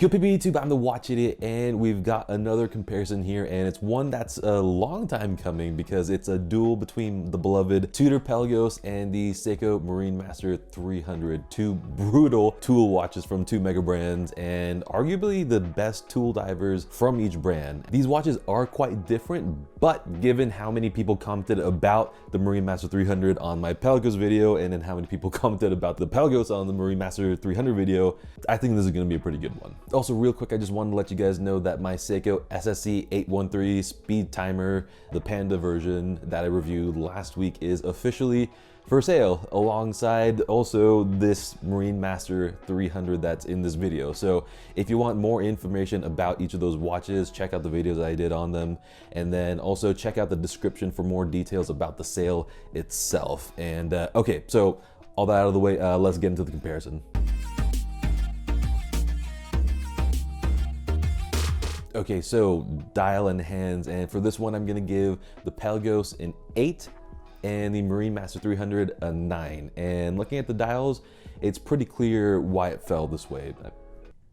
Yo people YouTube, I'm the Watch Idiot, and we've got another comparison here, and it's one that's a long time coming because it's a duel between the beloved Tudor Pelagos and the Seiko Marinemaster 300, two brutal tool watches from two mega brands and arguably the best tool divers from each brand. These watches are quite different, but given how many people commented about the Marinemaster 300 on my Pelagos video and then how many people commented about the Pelagos on the Marinemaster 300 video, I think this is going to be a pretty good one. Also, real quick, I just wanted to let you guys know that my Seiko SSC813 speed timer, the Panda version that I reviewed last week, is officially for sale alongside also this Marinemaster 300 that's in this video. So if you want more information about each of those watches, check out the videos that I did on them, and then also check out the description for more details about the sale itself. And okay, so all that out of the way, let's get into the comparison. Okay, so dial and hands, and for this one I'm gonna give the Pelagos an 8 and the Marinemaster 300 a 9. And looking at the dials, it's pretty clear why it fell this way.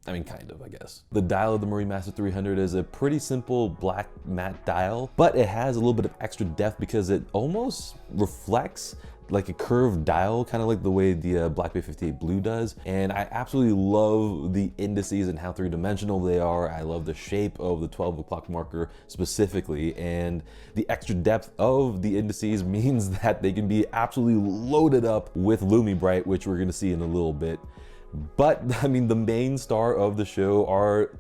I mean, kind of, I guess. The dial of the Marinemaster 300 is a pretty simple black matte dial, but it has a little bit of extra depth because it almost reflects like a curved dial, kind of like the way the Black Bay 58 Blue does. And I absolutely love the indices and how three-dimensional they are. I love the shape of the 12 o'clock marker specifically, and the extra depth of the indices means that they can be absolutely loaded up with Lumi Bright, which we're gonna see in a little bit. But I mean, the main star of the show are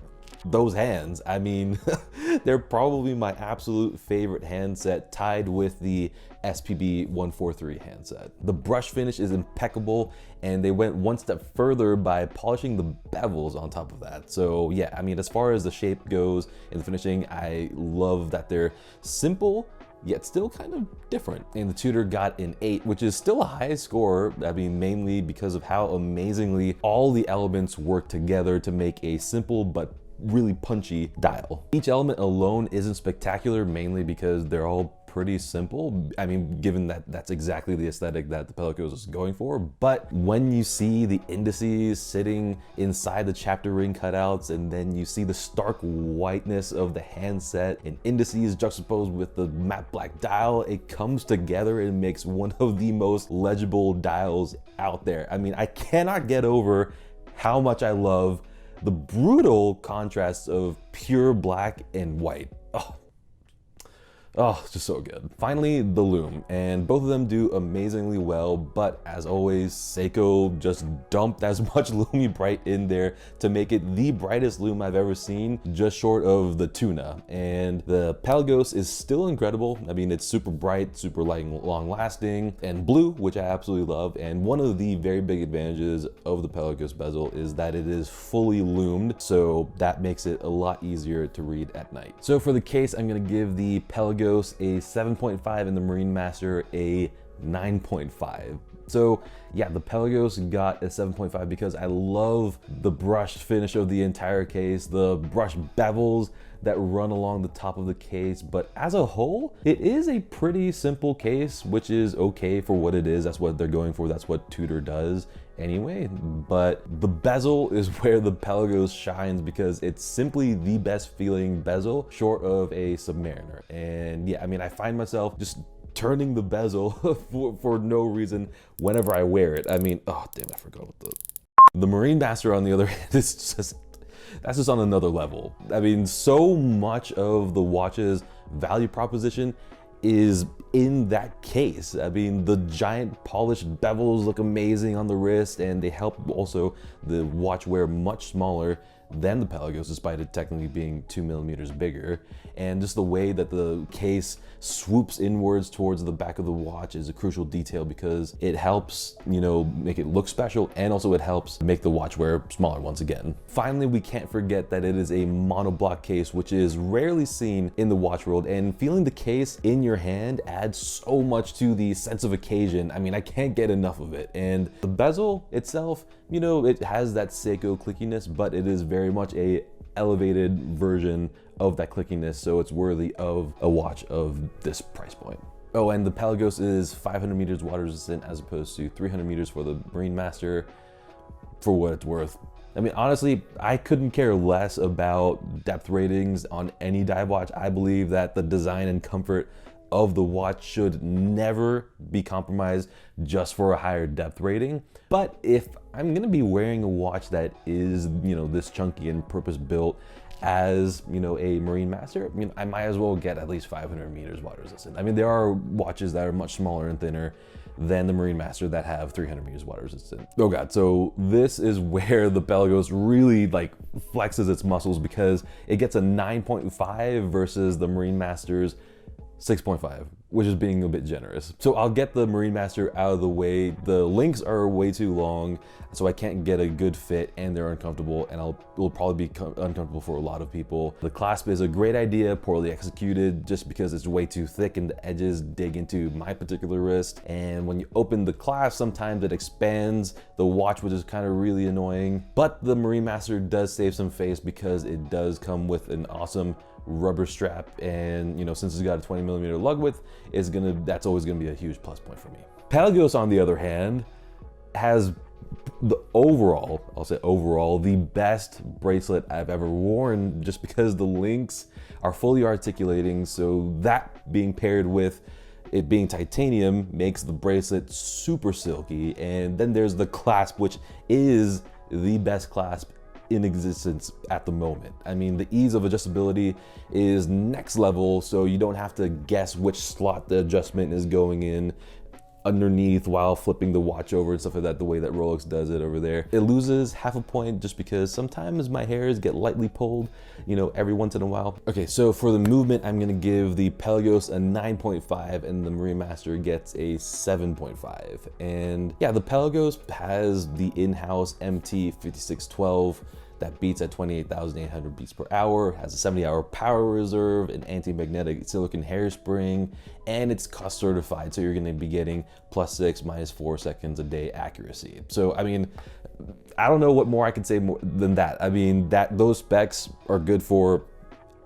those hands. I mean, they're probably my absolute favorite handset, tied with the SPB 143 handset. The brush finish is impeccable, and they went one step further by polishing the bevels on top of that. So yeah, I mean, as far as the shape goes and the finishing, I love that they're simple yet still kind of different. And the Tudor got an 8, which is still a high score. I mean, mainly because of how amazingly all the elements work together to make a simple but really punchy dial. Each element alone isn't spectacular, mainly because they're all pretty simple. I mean, given that that's exactly the aesthetic that the Pelagos is going for. But when you see the indices sitting inside the chapter ring cutouts, and then you see the stark whiteness of the handset and indices juxtaposed with the matte black dial, it comes together and makes one of the most legible dials out there. I mean, I cannot get over how much I love the brutal contrasts of pure black and white. Oh, it's just so good. Finally, the loom, and both of them do amazingly well, but as always, Seiko just dumped as much Lumi Bright in there to make it the brightest loom I've ever seen, just short of the Tuna. And the Pelagos is still incredible. I mean, it's super bright, super light, long lasting, and blue, which I absolutely love. And one of the very big advantages of the Pelagos bezel is that it is fully loomed, so that makes it a lot easier to read at night. So for the case, I'm gonna give the Pelagos a 7.5 and the Marinemaster a 9.5. So yeah, the Pelagos got a 7.5 because I love the brush finish of the entire case, the brush bevels that run along the top of the case. But as a whole, it is a pretty simple case, which is okay for what it is. That's what they're going for. That's what Tudor does anyway. But the bezel is where the Pelagos shines because it's simply the best feeling bezel short of a Submariner. And yeah, I mean, I find myself just turning the bezel for no reason whenever I wear it. I mean, oh damn, I forgot what the Marinemaster on the other hand is just, that's just on another level. I mean, so much of the watch's value proposition is in that case. I mean, the giant polished bevels look amazing on the wrist, and they help also the watch wear much smaller than the Pelagos, despite it technically being 2 millimeters bigger. And just the way that the case swoops inwards towards the back of the watch is a crucial detail because it helps, you know, make it look special, and also it helps make the watch wear smaller once again. Finally, we can't forget that it is a monobloc case, which is rarely seen in the watch world, and feeling the case in your hand adds so much to the sense of occasion. I mean, I can't get enough of it. And the bezel itself, you know, it has that Seiko clickiness, but it is very much a elevated version of that clickiness, so it's worthy of a watch of this price point. Oh, and the Pelagos is 500 meters water resistant as opposed to 300 meters for the Marinemaster. For what it's worth, I mean, honestly, I couldn't care less about depth ratings on any dive watch. I believe that the design and comfort of the watch should never be compromised just for a higher depth rating. But if I'm gonna be wearing a watch that is, this chunky and purpose built as, a Marinemaster, I might as well get at least 500 meters water resistant. I mean, there are watches that are much smaller and thinner than the Marinemaster that have 300 meters water resistant. Oh God, so this is where the Pelagos really flexes its muscles, because it gets a 9.5 versus the Marinemaster's 6.5, which is being a bit generous. So I'll get the Marinemaster out of the way. The links are way too long, so I can't get a good fit, and they're uncomfortable, and it'll probably be uncomfortable for a lot of people. The clasp is a great idea, poorly executed, just because it's way too thick and the edges dig into my particular wrist. And when you open the clasp, sometimes it expands the watch, which is kind of really annoying. But the Marinemaster does save some face, because it does come with an awesome rubber strap, and since it's got a 20mm lug width, that's always gonna be a huge plus point for me. Pelagos, on the other hand, has the best bracelet I've ever worn, just because the links are fully articulating. So that being paired with it being titanium makes the bracelet super silky. And then there's the clasp, which is the best clasp in existence at the moment. I mean, the ease of adjustability is next level, so you don't have to guess which slot the adjustment is going in underneath while flipping the watch over and stuff like that, the way that Rolex does it over there. It loses half a point just because sometimes my hairs get lightly pulled, every once in a while. Okay, so for the movement, I'm gonna give the Pelagos a 9.5 and the Marinemaster gets a 7.5. And yeah, the Pelagos has the in-house MT5612 that beats at 28,800 beats per hour, has a 70-hour power reserve, an anti-magnetic silicone hairspring, and it's cost certified, so you're gonna be getting +6, -4 seconds a day accuracy. So, I mean, I don't know what more I could say more than that. I mean, those specs are good for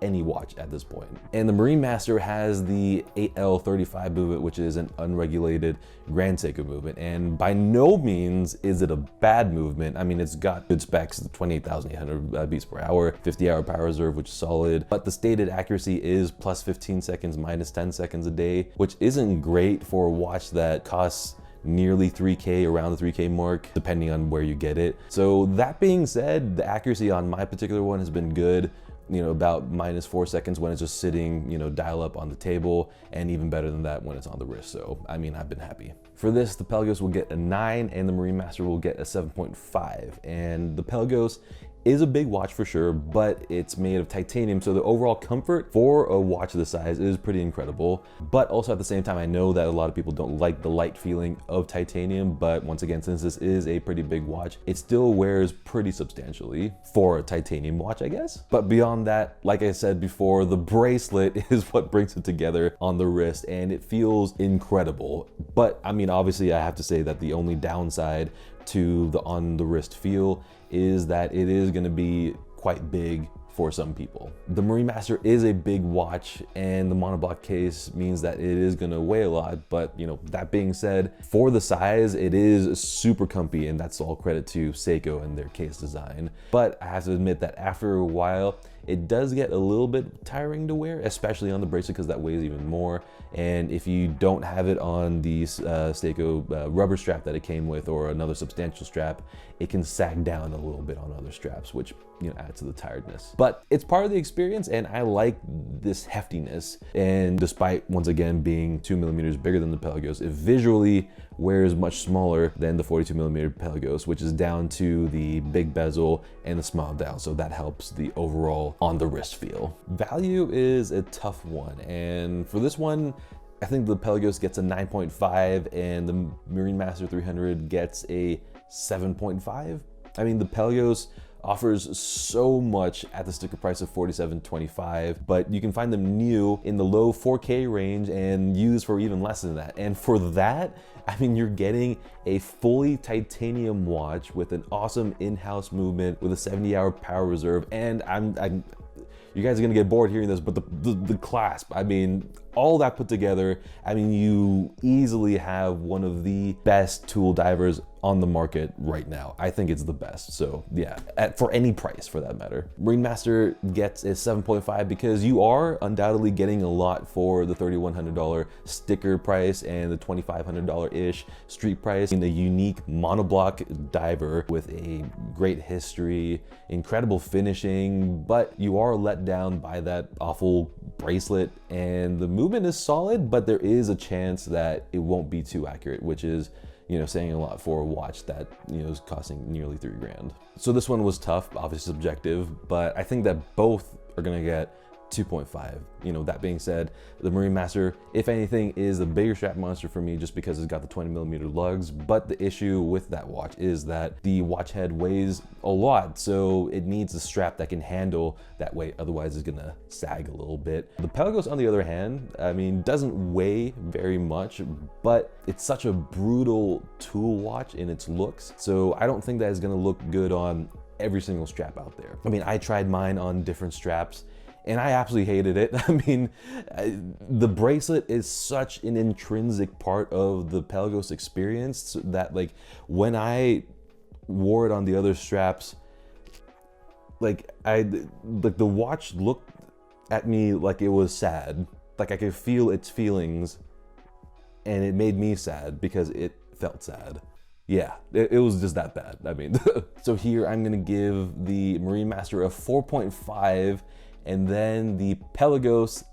any watch at this point. And the Marinemaster has the 8L35 movement, which is an unregulated Grand Seiko movement, and by no means is it a bad movement. I mean, it's got good specs, 28,800 beats per hour, 50-hour power reserve, which is solid, but the stated accuracy is +15 seconds, -10 seconds a day, which isn't great for a watch that costs nearly 3K, around the 3K mark, depending on where you get it. So that being said, the accuracy on my particular one has been good, about -4 seconds when it's just sitting, dial up on the table, and even better than that when it's on the wrist. So, I mean, I've been happy. For this, the Pelagos will get a 9 and the Marinemaster will get a 7.5. And the Pelagos is a big watch for sure, but it's made of titanium, so the overall comfort for a watch this size is pretty incredible. But also at the same time, I know that a lot of people don't like the light feeling of titanium, but once again, since this is a pretty big watch, it still wears pretty substantially for a titanium watch, I guess. But beyond that, like I said before, the bracelet is what brings it together on the wrist, and it feels incredible. But I mean, obviously I have to say that the only downside to the on the wrist feel is that it is going to be quite big for some people. The Marinemaster is a big watch, and the monobloc case means that it is going to weigh a lot, but that being said, for the size, it is super comfy, and that's all credit to Seiko and their case design. But I have to admit that after a while, it does get a little bit tiring to wear, especially on the bracelet, because that weighs even more. And if you don't have it on the Seiko rubber strap that it came with, or another substantial strap, it can sag down a little bit on other straps, which adds to the tiredness. But it's part of the experience, and I like this heftiness. And despite, once again, being 2mm bigger than the Pelagos, it visually wears much smaller than the 42mm Pelagos, which is down to the big bezel and the small dial, so that helps the overall on the wrist feel. Value is a tough one, and for this one, I think the Pelagos gets a 9.5 and the Marinemaster 300 gets a 7.5. I mean, the Pelagos offers so much at the sticker price of $47.25, but you can find them new in the low 4K range and used for even less than that. And for that, I mean, you're getting a fully titanium watch with an awesome in-house movement with a 70-hour power reserve. And you guys are gonna get bored hearing this, but the clasp, I mean, all that put together, I mean, you easily have one of the best tool divers on the market right now. I think it's the best. So yeah, for any price for that matter. Marinemaster gets a 7.5 because you are undoubtedly getting a lot for the $3,100 sticker price and the $2,500-ish street price. In a unique monobloc diver with a great history, incredible finishing, but you are let down by that awful bracelet, and the movement is solid, but there is a chance that it won't be too accurate, which is, you know, saying a lot for a watch that, you know, is costing nearly $3 grand. So this one was tough, obviously subjective, but I think that both are gonna get 2.5. You know, that being said, the Marinemaster, if anything, is a bigger strap monster for me just because it's got the 20mm lugs. But the issue with that watch is that the watch head weighs a lot, so it needs a strap that can handle that weight. Otherwise, it's gonna sag a little bit. The Pelagos, on the other hand, I mean, doesn't weigh very much, but it's such a brutal tool watch in its looks. So I don't think that is gonna look good on every single strap out there. I mean, I tried mine on different straps, and I absolutely hated it. I mean, the bracelet is such an intrinsic part of the Pelagos experience that, like, when I wore it on the other straps, like the watch looked at me like it was sad. Like I could feel its feelings, and it made me sad because it felt sad. Yeah, it was just that bad. I mean, so here I'm gonna give the Marinemaster a 4.5, and then the Pelagos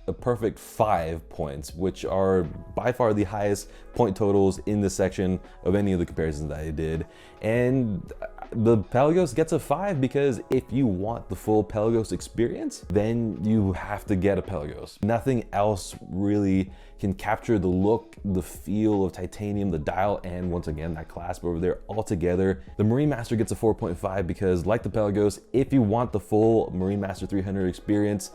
a perfect 5 points, which are by far the highest point totals in this section of any of the comparisons that I did. And the Pelagos gets a 5 because if you want the full Pelagos experience, then you have to get a Pelagos. Nothing else really can capture the look, the feel of titanium, the dial, and once again, that clasp over there all together. The Marinemaster gets a 4.5 because, like the Pelagos, if you want the full Marinemaster 300 experience,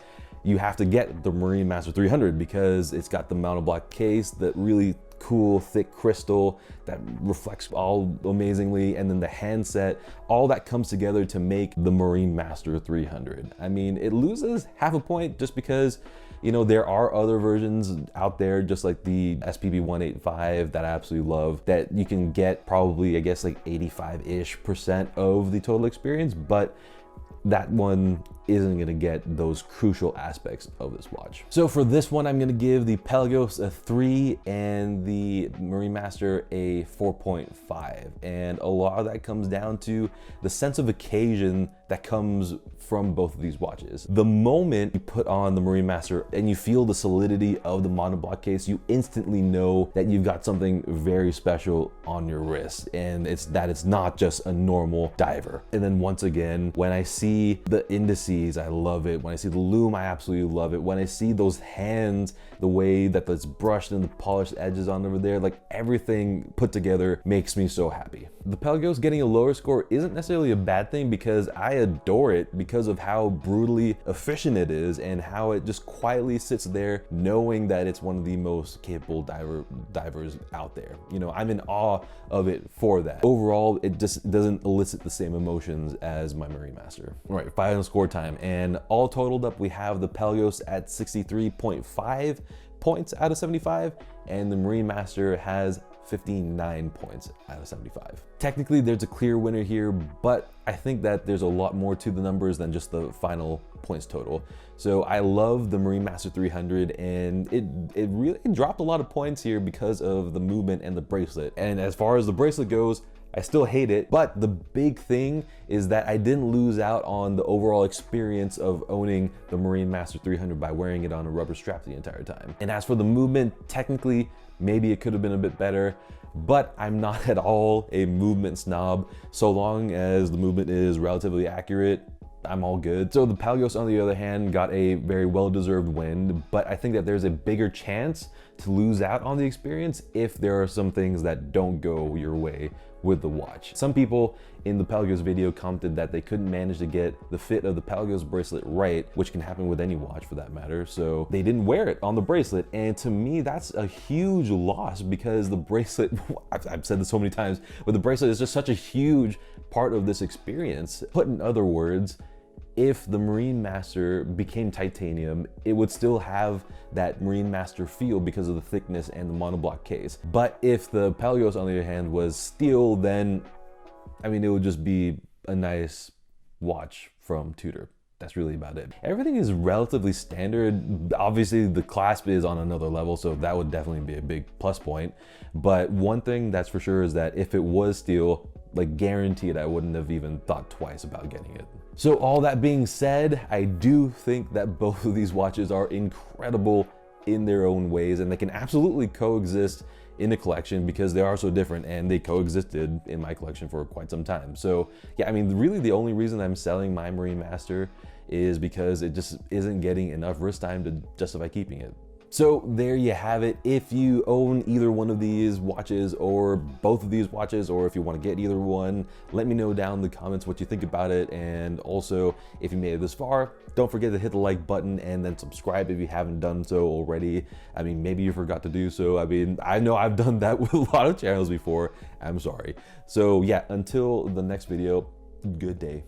you have to get the Marinemaster 300 because it's got the monobloc case, that really cool thick crystal that reflects all amazingly, and then the handset, all that comes together to make the Marinemaster 300. I mean, it loses half a point just because, you know, there are other versions out there, just like the SPB 185 that I absolutely love, that you can get probably, I guess, like 85-ish% of the total experience, but that one isn't gonna get those crucial aspects of this watch. So for this one, I'm gonna give the Pelagos a 3 and the Marinemaster a 4.5. And a lot of that comes down to the sense of occasion that comes from both of these watches. The moment you put on the Marinemaster and you feel the solidity of the monobloc case, you instantly know that you've got something very special on your wrist, and it's not just a normal diver. And then once again, when I see the indices, I love it. When I see the lume, I absolutely love it. When I see those hands, the way that it's brushed and the polished edges on over there, like everything put together makes me so happy. The Pelagos getting a lower score isn't necessarily a bad thing because I adore it because of how brutally efficient it is and how it just quietly sits there knowing that it's one of the most capable divers out there. You know, I'm in awe of it for that. Overall, it just doesn't elicit the same emotions as my Marinemaster. All right, final score time, and all totaled up, we have the Pelagos at 63.5 points out of 75, and the Marinemaster has 59 points out of 75. Technically, there's a clear winner here, but I think that there's a lot more to the numbers than just the final points total. So I love the Marinemaster 300, and it really dropped a lot of points here because of the movement and the bracelet. And as far as the bracelet goes, I still hate it, but the big thing is that I didn't lose out on the overall experience of owning the Marinemaster 300 by wearing it on a rubber strap the entire time. And as for the movement, technically, maybe it could have been a bit better, but I'm not at all a movement snob. So long as the movement is relatively accurate, I'm all good. So the Pelagos, on the other hand, got a very well-deserved win, but I think that there's a bigger chance to lose out on the experience if there are some things that don't go your way with the watch. Some people in the Pelagos video commented that they couldn't manage to get the fit of the Pelagos bracelet right, which can happen with any watch for that matter, so they didn't wear it on the bracelet. And to me, that's a huge loss because the bracelet, I've said this so many times, but the bracelet is just such a huge part of this experience. Put in other words, if the Marinemaster became titanium, it would still have that Marinemaster feel because of the thickness and the monobloc case. But if the Pelagos, on the other hand, was steel, then, I mean, it would just be a nice watch from Tudor. That's really about it. Everything is relatively standard. Obviously, the clasp is on another level, so that would definitely be a big plus point. But one thing that's for sure is that if it was steel, like guaranteed, I wouldn't have even thought twice about getting it. So all that being said, I do think that both of these watches are incredible in their own ways, and they can absolutely coexist in a collection because they are so different, and they coexisted in my collection for quite some time. So yeah, I mean, really the only reason I'm selling my Marinemaster is because it just isn't getting enough wrist time to justify keeping it. So there you have it. If you own either one of these watches or both of these watches, or if you want to get either one, let me know down in the comments what you think about it. And also, if you made it this far, don't forget to hit the like button and then subscribe if you haven't done so already. I mean, maybe you forgot to do so. I mean, I know I've done that with a lot of channels before. I'm sorry. So yeah, until the next video, good day.